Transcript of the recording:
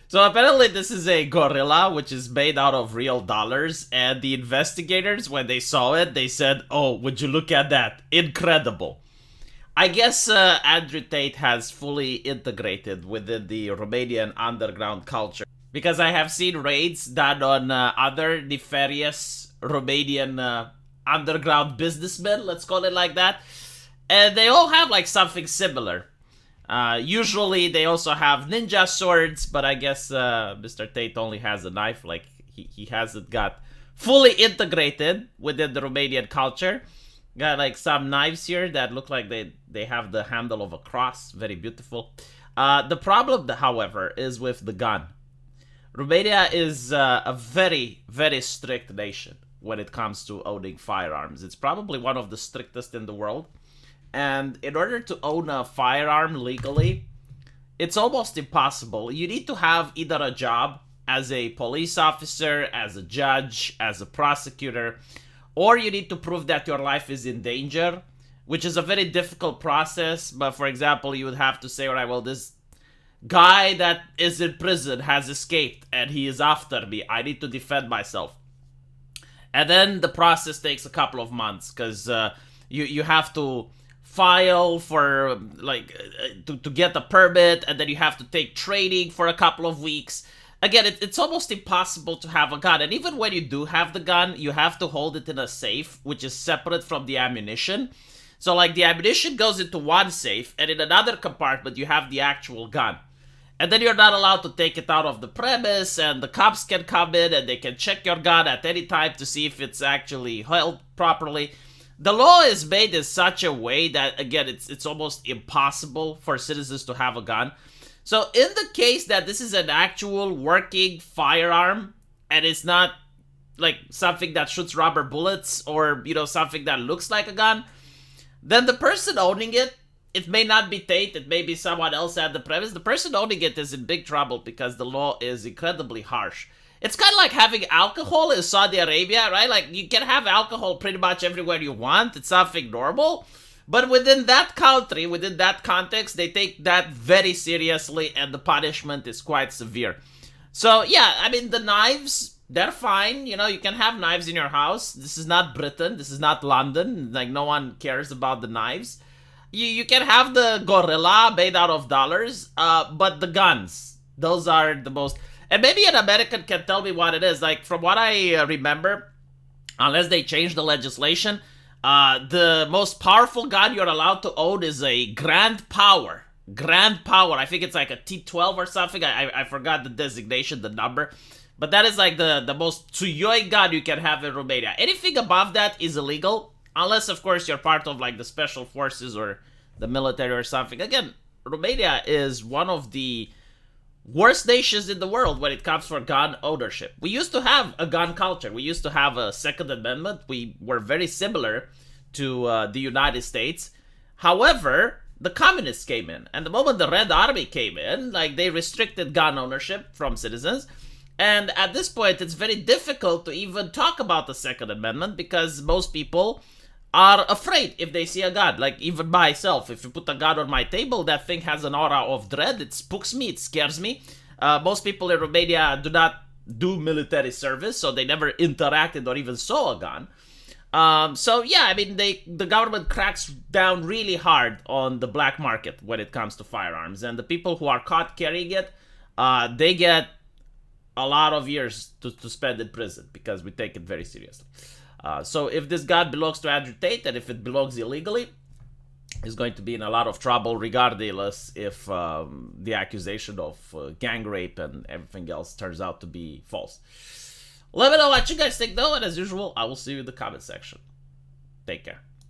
So apparently this is a gorilla which is made out of real dollars, and the investigators, when they saw it, they said, "Oh, would you look at that? Incredible." I guess Andrew Tate has fully integrated within the Romanian underground culture, because I have seen raids done on other nefarious Romanian underground businessmen, let's call it like that, and they all have like something similar. Usually they also have ninja swords, but I guess Mr. Tate only has a knife. Like he hasn't got fully integrated within the Romanian culture. Got like some knives here that look like they have the handle of a cross. Very beautiful. The problem, however, is with the gun. Romania is a very, very strict nation when it comes to owning firearms. It's probably one of the strictest in the world. And in order to own a firearm legally, it's almost impossible. You need to have either a job as a police officer, as a judge, as a prosecutor, or you need to prove that your life is in danger, which is a very difficult process. But for example, you would have to say, all right, well, this guy that is in prison has escaped and he is after me. I need to defend myself. And then the process takes a couple of months because you have to file for to get a permit, and then you have to take training for a couple of weeks. Again, it's almost impossible to have a gun, and even when you do have the gun, you have to hold it in a safe which is separate from the ammunition. So like the ammunition goes into one safe, and in another compartment you have the actual gun, and then you're not allowed to take it out of the premise, and the cops can come in and they can check your gun at any time to see if it's actually held properly. The law is made in such a way that, again, it's almost impossible for citizens to have a gun. So in the case that this is an actual working firearm, and it's not like something that shoots rubber bullets or, something that looks like a gun, then the person owning it, it may not be Tate, it may be someone else at the premise. The person owning it is in big trouble because the law is incredibly harsh. It's kind of like having alcohol in Saudi Arabia, right? Like, you can have alcohol pretty much everywhere you want. It's something normal. But within that country, within that context, they take that very seriously, and the punishment is quite severe. So, yeah, I mean, the knives, they're fine. You can have knives in your house. This is not Britain. This is not London. Like, no one cares about the knives. You can have the gorilla made out of dollars, but the guns, those are the most... And maybe an American can tell me what it is. Like, from what I remember, unless they change the legislation, the most powerful gun you're allowed to own is a Grand Power. Grand Power. I think it's like a T12 or something. I forgot the designation, the number. But that is like the most tsuyoi gun you can have in Romania. Anything above that is illegal. Unless, of course, you're part of like the special forces or the military or something. Again, Romania is one of the worst nations in the world when it comes for gun ownership. We used to have a gun culture. We used to have a Second Amendment. We were very similar to the United States. However, the communists came in, and the moment the Red Army came in, like, they restricted gun ownership from citizens. And at this point, it's very difficult to even talk about the Second Amendment because most people are afraid if they see a gun. Like, even myself, if you put a gun on my table, that thing has an aura of dread. It spooks me, it scares me. Most people in Romania do not do military service, so they never interacted or even saw a gun. So yeah, I mean, the government cracks down really hard on the black market when it comes to firearms, and the people who are caught carrying it, they get a lot of years to spend in prison because we take it very seriously. So if this gun belongs to Andrew Tate, and if it belongs illegally, he's going to be in a lot of trouble, regardless if the accusation of gang rape and everything else turns out to be false. Let me know what you guys think, though, and as usual, I will see you in the comment section. Take care.